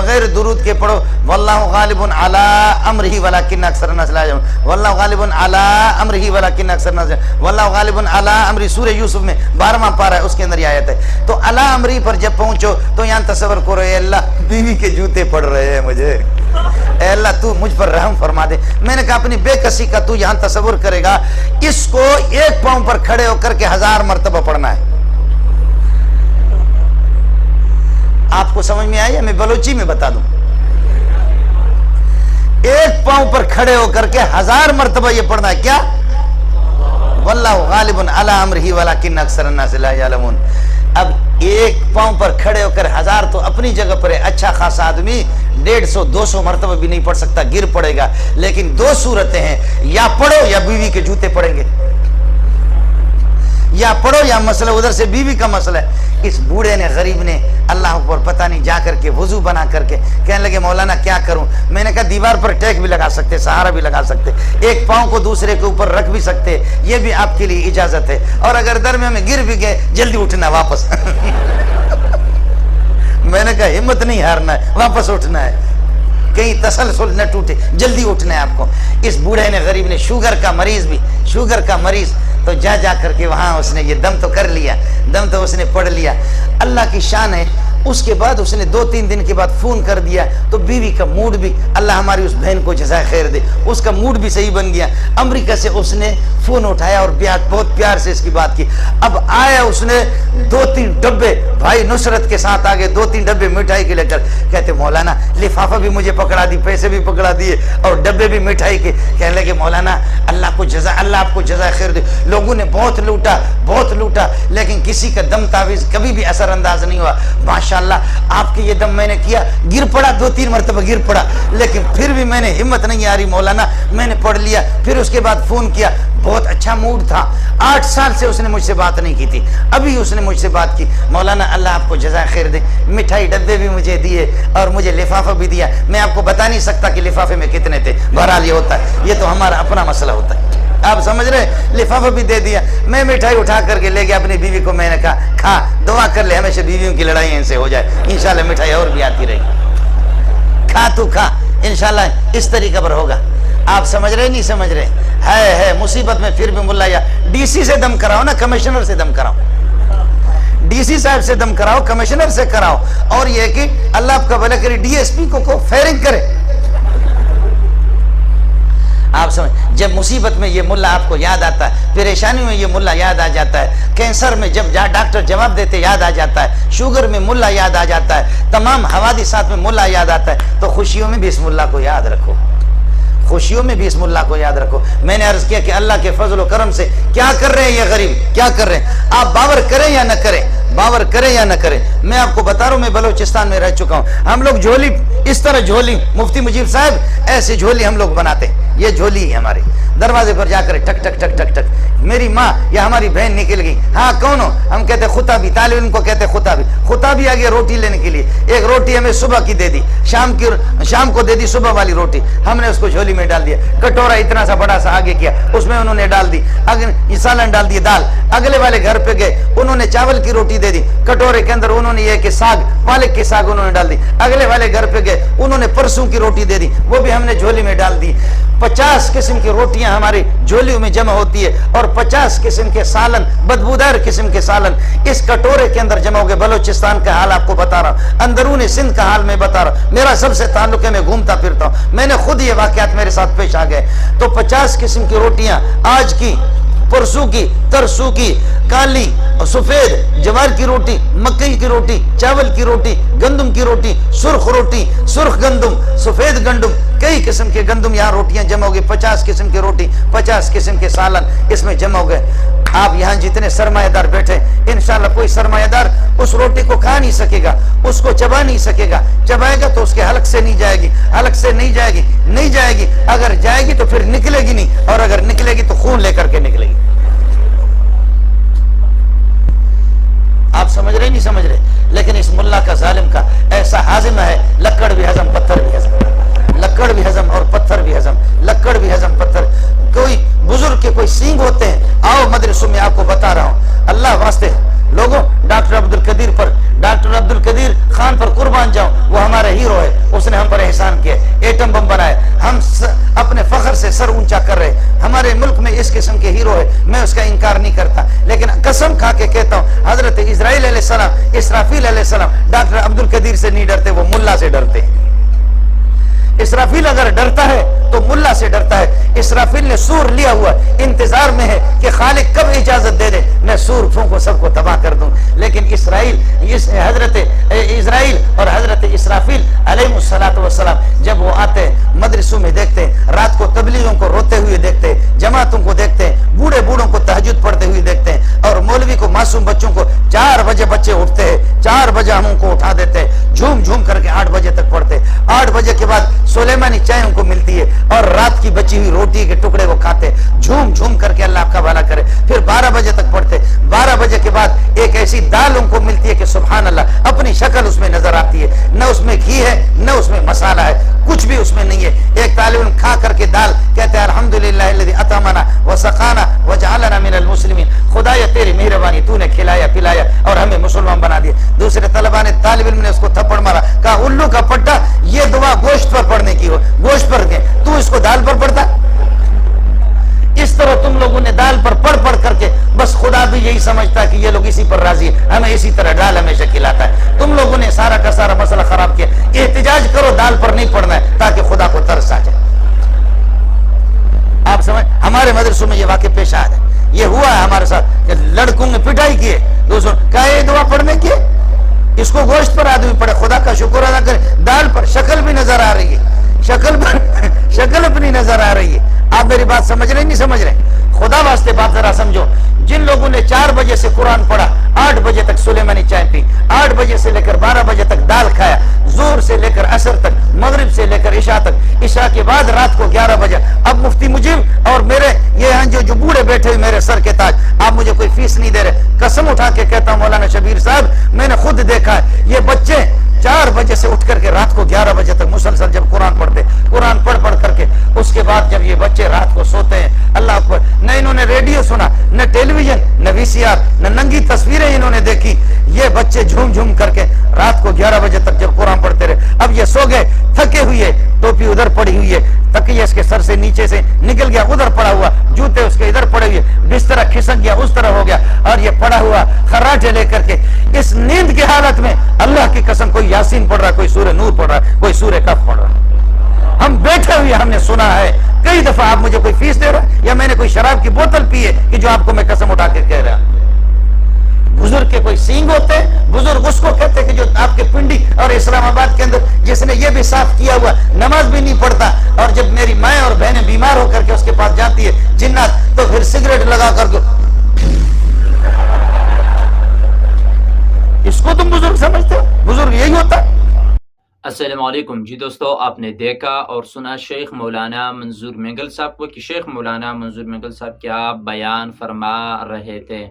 بغیر درود کے پڑھو واللہ غالب علی امرہ ولکن اکثر الناس لا یعلمون، واللہ غالب علی امرہ ولکن اکثر الناس، واللہ غالب علی امرہ، سورہ یوسف میں 12واں پارہ ہے، اس کے اندر یہ آیت ہے۔ تو علی امرہ پر جب پہنچو تو یہاں تصور کرو اے اللہ بیوی کے جوتے پڑ رہے ہیں مجھے، اے اللہ تو مجھ پر رحم فرما دے۔ میں نے کہا اپنی بے کسی کا تو یہاں تصور کرے گا، اس کو ایک پاؤں پر کھڑے ہو کر کے 1000 مرتبہ پڑھنا ہے۔ آپ کو سمجھ میں آئی ہے؟ میں بلوچی میں بتا دوں، ایک پاؤں پر کھڑے ہو کر کے 1000 مرتبہ یہ پڑھنا ہے۔ کیا؟ واللہ غالب علی امرہ ولکن اکثر الناس لا یعلمون۔ اب ایک پاؤں پر کھڑے ہو کر 1000 تو اپنی جگہ پر ہے، اچھا خاصا آدمی 150 200 مرتبہ بھی نہیں پڑھ سکتا، گر پڑے گا۔ لیکن دو صورتیں ہیں، یا پڑھو یا بیوی کے جوتے پڑیں گے، یا پڑھو یا مسئلہ ادھر سے بیوی کا مسئلہ ہے۔ اس بوڑھے نے غریب نے اللہ پر پتہ نہیں جا کر کے وضو بنا کر کے کہنے لگے مولانا کیا کروں؟ میں نے کہا دیوار پر ٹیک بھی لگا سکتے، سہارا بھی لگا سکتے، ایک پاؤں کو دوسرے کے اوپر رکھ بھی سکتے، یہ بھی آپ کے لیے اجازت ہے، اور اگر درمیان میں گر بھی گئے جلدی اٹھنا واپس۔ میں نے کہا ہمت نہیں ہارنا ہے، واپس اٹھنا ہے، کہیں تسلسل نہ ٹوٹے، جلدی اٹھنا ہے آپ کو۔ اس بوڑھے نے غریب نے شوگر کا مریض تو جا کر کے وہاں اس نے یہ دم تو کر لیا، دم تو اس نے پڑھ لیا۔ اللہ کی شان ہے، اس کے بعد اس نے 2-3 دن کے بعد فون کر دیا تو بیوی کا موڈ بھی، اللہ ہماری اس بہن کو جزائے خیر دے، اس کا موڈ بھی صحیح بن گیا۔ امریکہ سے اس نے فون اٹھایا اور بہت پیار سے اس کی بات کی۔ اب آیا اس نے 2-3 ڈبے بھائی نصرت کے ساتھ آگے 2-3 ڈبے مٹھائی کے لے کر، کہتے مولانا لفافہ بھی مجھے پکڑا دی، پیسے بھی پکڑا دیے اور ڈبے بھی مٹھائی کے۔ کہنے لگے مولانا اللہ آپ کو جزائے خیر دے، لوگوں نے بہت لوٹا لیکن کسی کا دم تعویذ کبھی بھی اثر انداز نہیں ہوا۔ ماشاءاللہ آپ کے یہ دم میں نے کیا، گر پڑا 2-3 مرتبہ گر پڑا، لیکن پھر بھی میں نے ہمت نہیں آ رہی مولانا، میں نے پڑھ لیا۔ پھر اس کے بعد فون کیا، بہت اچھا موڈ تھا، 8 سال سے اس نے مجھ سے بات نہیں کی تھی، ابھی اس نے مجھ سے بات کی۔ مولانا اللہ آپ کو جزائے خیر دے، مٹھائی ڈبے بھی مجھے دیے اور مجھے لفافہ بھی دیا۔ میں آپ کو بتا نہیں سکتا کہ لفافے میں کتنے تھے، بہرحال یہ ہوتا ہے، یہ تو ہمارا اپنا مسئلہ ہوتا ہے، آپ سمجھ رہے، لفافہ بھی دے دیا۔ میں مٹھائی اٹھا کر کے لے گیا اپنی بیوی کو، میں نے کہا کھا، دعا کر لے ہمیشہ بیویوں کی لڑائی ان سے ہو جائے، انشاءاللہ مٹھائی اور بھی آتی رہے گی، کھا تو کھا، انشاءاللہ اس طریقہ پر ہوگا۔ آپ سمجھ رہے نہیں سمجھ رہے؟ ہے مصیبت میں پھر بھی ملا یا ڈی سی سے دم کراؤ نا، کمشنر سے دم کراؤ، ڈی سی صاحب سے دم کراؤ، کمشنر سے کراؤ، اور یہ کہ اللہ آپ کا بھلا کرے ڈی ایس پی کو فائرنگ کرے۔ آپ سمجھ، جب مصیبت میں یہ ملا آپ کو یاد آتا ہے، پریشانی میں یہ ملا یاد آ جاتا ہے، کینسر میں جب ڈاکٹر جواب دیتے یاد آ جاتا ہے، شوگر میں ملا یاد آ جاتا ہے، تمام حوادثات میں ملا یاد آتا ہے، تو خوشیوں میں بھی اس ملا کو یاد رکھو، خوشیوں میں بھی اس ملا کو یاد رکھو۔ میں نے عرض کیا کہ اللہ کے فضل و کرم سے کیا کر رہے ہیں یہ غریب، کیا کر رہے ہیں، آپ باور کریں یا نہ کریں، باور کریں یا نہ کریں، میں آپ کو بتا رہا ہوں، میں بلوچستان میں رہ چکا ہوں، ہم لوگ جھولی اس طرح، جھولی مفتی مجیب صاحب ایسے جھولی ہم لوگ بناتے ہیں، یہ جھولی ہے ہماری، دروازے پر جا کر ٹک ٹک ٹک ٹک ٹک، میری ماں یا ہماری بہن نکل گئی، ہاں کون ہو، ہم کہتے خطابی، طالب علم کو کہتے خطابی آ گیا روٹی لینے کے لیے، ایک روٹی ہمیں صبح کی دے دی، شام کو دے دی صبح والی روٹی، ہم نے اس کو جھولی میں ڈال دیا، کٹورا اتنا سا بڑا سا آگے کیا، اس میں انہوں نے ڈال دی، سالن ڈال دی، دال، اگلے والے گھر پہ گئے، انہوں نے چاول کی روٹی دے دی، کٹورے کے اندر انہوں نے یہ کہ ساگ، پالک کی ساگ انہوں نے ڈال دی، اگلے والے گھر پہ گئے، انہوں نے پرسوں کی روٹی دے دی، وہ بھی ہم نے جھولی میں ڈال دی۔ 50 قسم کی روٹیاں ہماری جھولیوں میں جمع ہوتی ہے، اور 50 قسم کے سالن، بدبودار قسم کے سالن اس کٹورے کے اندر جمع ہو گئے۔ بلوچستان کا حال آپ کو بتا رہا ہوں، اندرون سندھ کا حال میں بتا رہا ہوں، میرا سب سے تعلق ہے، میں گھومتا پھرتا ہوں، میں نے خود یہ واقعات میرے ساتھ پیش آ گئے۔ تو 50 قسم کی روٹیاں، آج کی، پرسوں کی، ترسوں کی، کالی اور سفید، جوار کی روٹی، مکئی کی روٹی، چاول کی روٹی، گندم کی روٹی، سرخ گندم، سفید گندم، کئی قسم کے گندم، یہاں روٹیاں جمع ہو گئی، 50 قسم کی روٹی، 50 قسم کے سالن اس میں جمع ہو گئے۔ آپ یہاں جتنے سرمایہ دار بیٹھے، انشاءاللہ کوئی سرمایہ دار اس روٹی کو کھا نہیں سکے گا، اس کو چبا نہیں سکے گا، چبائے گا تو اس کے حلق سے نہیں جائے گی، حلق سے نہیں جائے گی، اگر جائے گی تو پھر نکلے گی نہیں، اور اگر نکلے گی تو خون لے کر کے نکلے گی۔ آپ سمجھ رہے نہیں سمجھ رہے؟ لیکن اس ملا کا ظالم کا ایسا ہاضم ہے، لکڑ بھی ہضم، پتھر بھی ہضم، لکڑ بھی ہضم اور پتھر بھی ہضم، لکڑ بھی ہضم، پتھر۔ کوئی بزرگ کے کوئی سینگ ہوتے ہیں، آؤ مدرسوں میں آپ کو بتا رہا ہوں، اللہ واسطے لوگوں، ڈاکٹر عبدالقدیر خان پر قربان جاؤں، وہ ہمارا ہیرو ہے، سے سر اونچا کر رہے. ہمارے ملک میں اس قسم کے ہیرو ہے, میں اس کا انکار نہیں کرتا, لیکن قسم کھا کے کہتا ہوں حضرت اسرائیل علیہ السلام, اسرافیل علیہ السلام ڈاکٹر عبد القدیر سے نہیں ڈرتے, وہ ملا سے ڈرتے. اسرافیل اگر ڈرتا ہے تو ملا سے ڈرتا ہے. اسرافیل نے سور لیا ہوا انتظار میں ہے کہ خالق کب اجازت دے دے میں سور پھونکو سب کو تباہ کر دوں. لیکن حضرت اسرائیل اور حضرت اسرافیل علیہ السلام جب وہ آتے ہیں مدرسوں میں دیکھتے ہیں, رات کو تبلیغوں کو روتے ہوئے دیکھتے ہیں, جماعتوں کو دیکھتے ہیں, بوڑھے بوڑھوں کو تہجد پڑھتے ہوئے دیکھتے ہیں, اور مولوی کو, معصوم بچوں کو 4 بجے بچے اٹھتے ہیں, 4 بجے ہم ان کو اٹھا دیتے ہیں, جھوم جھوم کر کے 8 بجے تک پڑھتے. 8 بجے کے بعد سلیمانی چائے ان کو ملتی ہے, اور رات کی بچی ہوئی روٹی کے ٹکڑے وہ کھاتے, جھوم جھوم کر کے اللہ کا بھلا کرے. پھر 12 بجے تک پڑھتے. 12 بجے کے بعد ایک ایسی دال ان کو ملتی ہے کہ سبحان اللہ اپنی شکل اس میں نظر آتی ہے, نہ اس میں گھی ہے نہ اس میں مسالہ ہے, کچھ بھی اس میں نہیں ہے. ایک طالب علم کھا کر کے دال کہتے ہیں الحمدللہ الذی اطعمنا وسقانا وجعلنا من المسلمین, خدایا تیری مہربانی, تو نے کھلایا پلایا اور ہمیں مسلمان بنا دیا. دوسرے طلبہ نے, طالب علم نے اس کو تھپڑ مارا, کہا الو کا پٹا, یہ دعا گوشت پر پڑھنے کی ہو, گوشت پر کے تو اس کو دال پر پڑھتا. اس طرح تم لوگوں نے دال پر پڑھ پڑھ کر کے بس خدا بھی یہی سمجھتا ہے کہ یہ لوگ اسی پر راضی ہے, ہمیں اسی طرح ڈال ہمیشہ کھلاتا ہے. تم لوگوں نے سارا کا سارا مسئلہ خراب کیا. احتجاج کرو, دال پر نہیں پڑھنا ہے تاکہ خدا کو ترس آ جائے. آپ سمجھ, ہمارے مدرسوں میں یہ واقع پیش آیا ہے, یہ ہوا ہے ہمارے ساتھ کہ لڑکوں نے پٹائی کی, دوسروں کہا یہ دعا پڑھنے کی, اس کو گوشت پر آدمی پڑھے, خدا کا شکر ادا کرے, دال پر شکل بھی نظر آ رہی ہے, شکل اپنی نظر آ رہی ہے. آپ میری بات سمجھ رہے نہیں سمجھ رہے؟ خدا واسطے بات ذرا سمجھو. جن لوگوں نے 4 بجے سے قرآن پڑھا, 8 بجے تک سلیمانی چائے پی, 8 بجے سے لے کر 12 بجے تک دال کھایا, زور سے لے کر عصر تک, مغرب سے لے کر عشاء تک, عشاء کے بعد رات کو 11 بجے. اب مفتی مجیب اور میرے یہ جو بوڑھے بیٹھے ہوئے میرے سر کے تاج, آپ مجھے کوئی فیس نہیں دے رہے, قسم اٹھا کے کہتا ہوں مولانا شبیر صاحب میں نے خود دیکھا ہے, یہ بچے 4 بجے سے اٹھ کر کے رات کو 11 بجے تک مسلسل جب قرآن پڑھتے, قرآن پڑھ کر کے اس کے بعد جب یہ بچے رات کو سوتے ہیں, اللہ اکبر, نہ انہوں نے ریڈیو سنا, نہ ٹیلی ویژن, نہ وی سی آر, نہ ننگی تصویریں انہوں نے دیکھی. یہ بچے جھوم جھوم کر کے رات کو 11 بجے تک جب قرآن پڑھتے رہے. اب یہ سو گئے تھکے ہوئے, ٹوپی ادھر پڑی ہوئی ہے, تکیہ اس کے سر سے نیچے سے نکل گیا ادھر پڑا ہوا, جوتے اس کے ادھر پڑے ہوئے, بستر کھسک گیا اس طرح ہو گیا, اور یہ پڑا ہوا خراٹے لے کر کے اس نیند کی حالت میں اللہ کی قسم کوئی یاسین پڑھ رہا, کوئی سورہ نور پڑھ رہا, کوئی سورہ کہف پڑھ رہا. ہم بیٹھے ہوئے ہم نے سنا ہے کئی دفعہ. آپ مجھے کوئی فیس دے رہا ہے یا میں نے کوئی شراب کی بوتل پی ہے کہ جو آپ کو میں قسم اٹھا کے کہہ رہا. بزرگ کے کوئی سینگ ہوتے ہیں, بزرگ اس کو کہتے ہیں کہ جو آپ کے پنڈی اور اسلام آباد کے اندر جس نے یہ بھی صاف کیا ہوا نماز بھی نہیں پڑھتا, اور جب میری مائیں اور بہنیں بیمار ہو کر کے اس کے پاس جاتی ہے جنات, تو پھر سگریٹ لگا کر کے, اس کو تم بزرگ سمجھتے ہو؟ بزرگ یہی ہوتا ہے. السلام علیکم. جی دوستو, آپ نے دیکھا اور سنا شیخ مولانا منظور مینگل صاحب کو کہ شیخ مولانا منظور مینگل صاحب کیا بیان فرما رہے تھے.